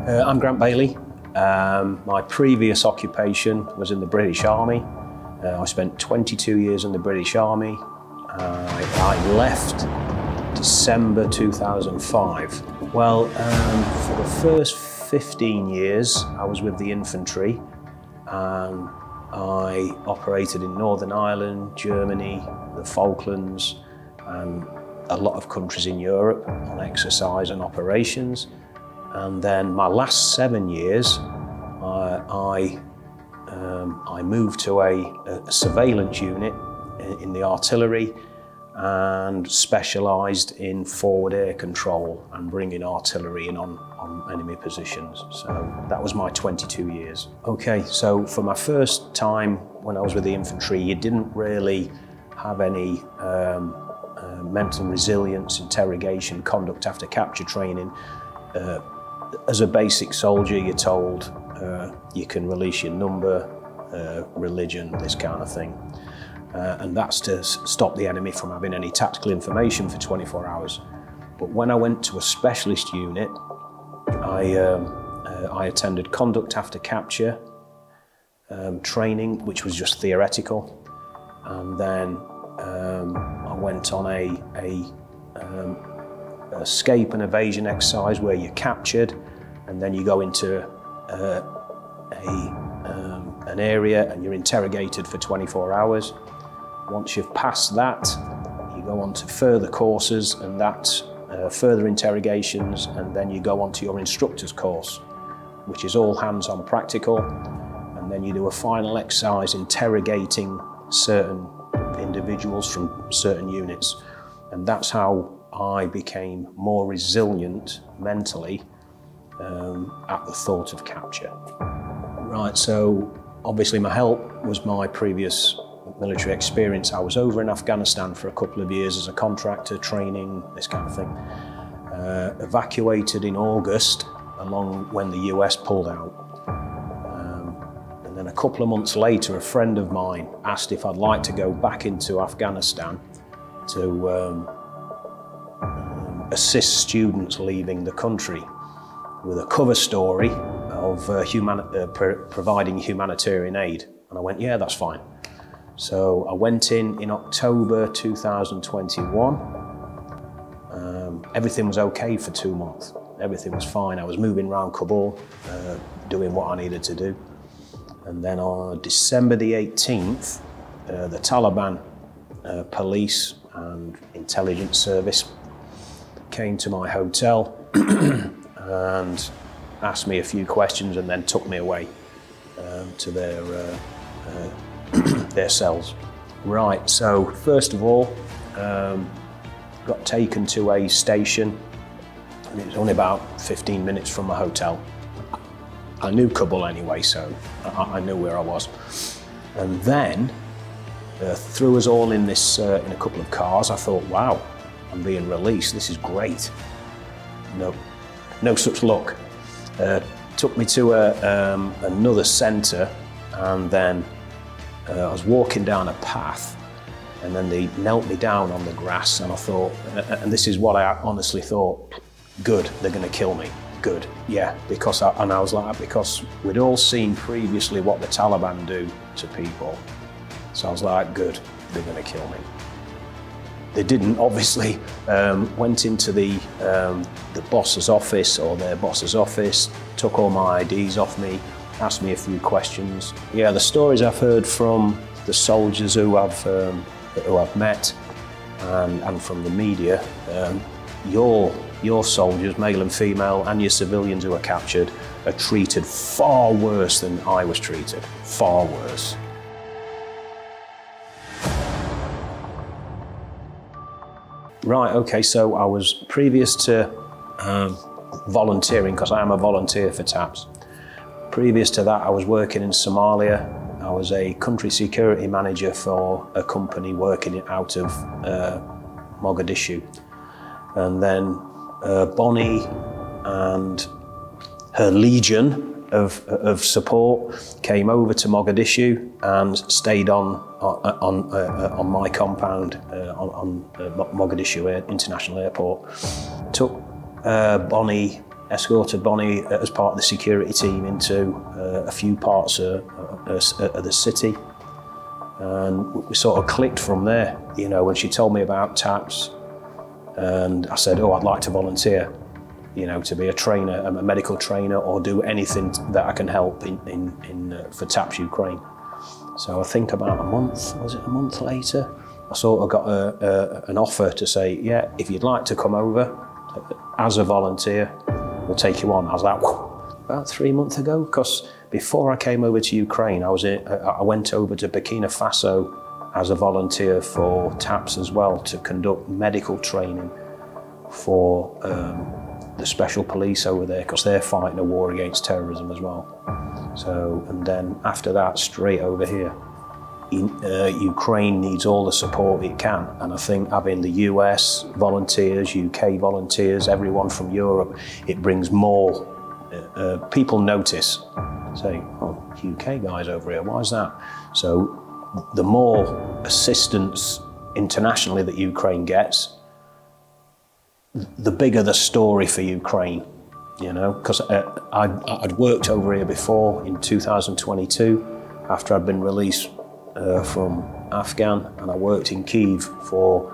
I'm Grant Bейлі. My previous occupation was in the British Army. I spent 22 years in the British Army. I left December 2005. Well, for the first 15 years, I was with the infantry. I operated in Northern Ireland, Germany, the Falklands, and a lot of countries in Europe on exercise and operations. And then my last 7 years, I moved to a surveillance unit in the artillery and specialised in forward air control and bringing artillery in on enemy positions. So that was my 22 years. Okay, so for my first time when I was with the infantry, you didn't really have any mental resilience, interrogation, conduct after capture training. As a basic soldier, you're told you can release your number, religion, this kind of thing. And that's to stop the enemy from having any tactical information for 24 hours. But when I went to a specialist unit, I attended conduct after capture training, which was just theoretical. And then I went on a escape and evasion exercise where you're captured and then you go into an area and you're interrogated for 24 hours. Once you've passed that, you go on to further courses and that's further interrogations, and then you go on to your instructor's course, which is all hands-on practical, and then you do a final exercise interrogating certain individuals from certain units. And that's how I became more resilient mentally at the thought of capture. Right, so obviously my help was my previous military experience. I was over in Afghanistan for a couple of years as a contractor, training, this kind of thing. Evacuated in August, along when the US pulled out. And then a couple of months later, a friend of mine asked if I'd like to go back into Afghanistan to assist students leaving the country with a cover story of providing humanitarian aid. And I went, yeah, that's fine. So I went in October 2021. Everything was okay for 2 months. Everything was fine. I was moving around Kabul, doing what I needed to do. And then on December the 18th, the Taliban police and intelligence service came to my hotel and asked me a few questions and then took me away to their cells. Right, so first of all, got taken to a station, and it was only about 15 minutes from my hotel. I knew Kabul anyway, so I knew where I was. And then threw us all in this in a couple of cars. I thought, wow, I'm being released. This is great. No such luck. Took me to another centre, and then I was walking down a path, and then they knelt me down on the grass, and I thought, and this is what I honestly thought, good, they're going to kill me. Good, yeah, because I was like that because we'd all seen previously what the Taliban do to people. So I was like, good, they're going to kill me. They didn't, obviously. Went into the boss's office, or their boss's office, took all my IDs off me, asked me a few questions. Yeah, the stories I've heard from the soldiers who I've met and from the media, your soldiers, male and female, and your civilians who are captured are treated far worse than I was treated, far worse. Right, okay, so I was previous to volunteering, because I am a volunteer for TAPS. Previous to that, I was working in Somalia. I was a country security manager for a company working out of Mogadishu. And then Bonney and her legion of support came over to Mogadishu and stayed on my compound on Mogadishu International Airport. Took Bonney escorted Bonney as part of the security team into a few parts of the city. And we sort of clicked from there, you know, when she told me about TAPS. And I said, oh, I'd like to volunteer, you know, to be a trainer, a medical trainer, or do anything that I can help for TAPS Ukraine. So I think about a month later, I sort of got an offer to say, yeah, if you'd like to come over as a volunteer, we'll take you on. I was like, about 3 months ago, because before I came over to Ukraine, I went over to Burkina Faso as a volunteer for TAPS as well, to conduct medical training for the special police over there, because they're fighting a war against terrorism as well. So, and then after that, straight over here. Ukraine needs all the support it can, and I think having the US volunteers, UK volunteers, everyone from Europe, it brings more people notice, say, oh, UK guys over here, why is that? So the more assistance internationally that Ukraine gets, the bigger the story for Ukraine, you know, because I'd worked over here before in 2022 after I'd been released from Afghan, and I worked in Kyiv for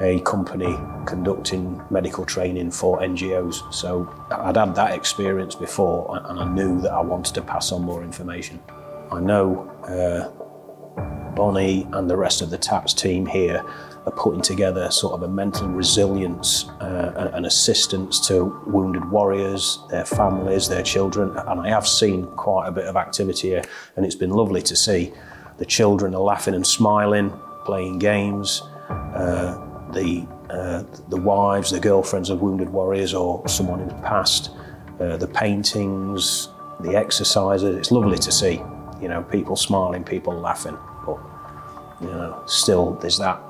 a company conducting medical training for NGOs. So I'd had that experience before, and I knew that I wanted to pass on more information. I know Bonney and the rest of the TAPS team here are putting together sort of a mental resilience and assistance to wounded warriors, their families, their children, and I have seen quite a bit of activity here, and it's been lovely to see. The children are laughing and smiling, playing games. The wives, the girlfriends of wounded warriors or someone who's passed, the paintings, the exercises. It's lovely to see, you know, people smiling, people laughing. But, you know, still there's that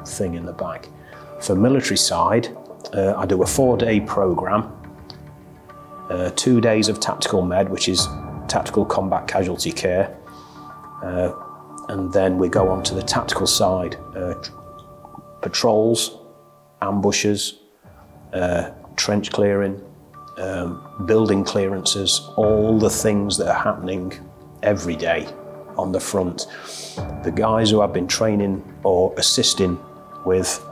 thing in the back. For military side, I do a 4-day program, 2 days of tactical med, which is tactical combat casualty care. And then we go on to the tactical side, patrols, ambushes, trench clearing, building clearances, all the things that are happening every day on the front. The guys who I've been training or assisting with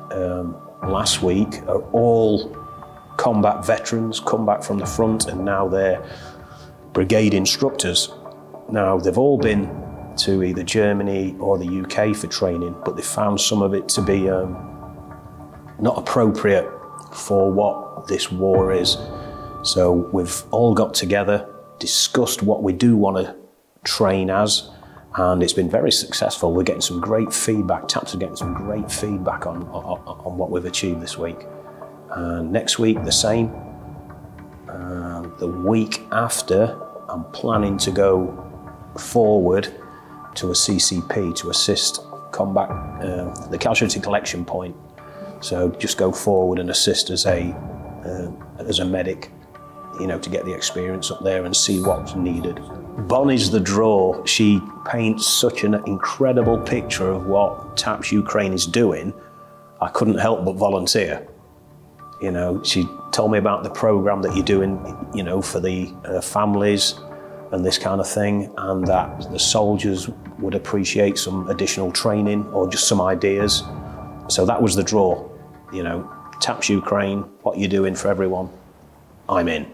last week are all combat veterans, come back from the front, and now they're brigade instructors. Now, they've all been to either Germany or the UK for training, but they found some of it to be not appropriate for what this war is. So we've all got together, discussed what we do want to train as, and it's been very successful. We're getting some great feedback. TAPS are getting some great feedback on what we've achieved this week. Next week, the same. The week after, I'm planning to go forward to a CCP to assist combat, the casualty collection point. So just go forward and assist as a medic, you know, to get the experience up there and see what's needed. Bonnie's the draw. She paints such an incredible picture of what TAPS Ukraine is doing. I couldn't help but volunteer. You know, she told me about the program that you're doing, you know, for the families and this kind of thing, and that the soldiers would appreciate some additional training or just some ideas. So that was the draw, you know, TAPS Ukraine, what you're doing for everyone, I'm in.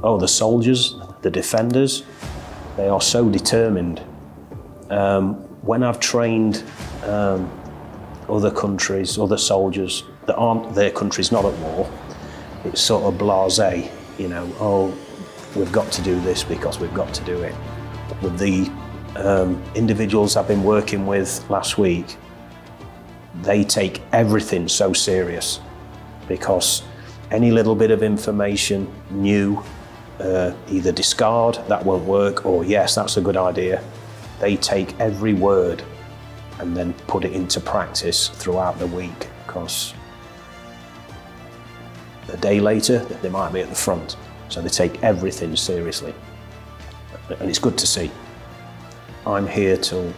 Oh, the soldiers, the defenders, they are so determined. When I've trained other countries, other soldiers that aren't their countries not at war, it's sort of blasé, you know, oh, we've got to do this because we've got to do it. With the individuals I've been working with last week, they take everything so serious, because any little bit of information new, either discard, that won't work, or yes, that's a good idea. They take every word and then put it into practice throughout the week, because a day later, they might be at the front. So they take everything seriously. And it's good to see. I'm here till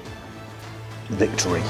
victory.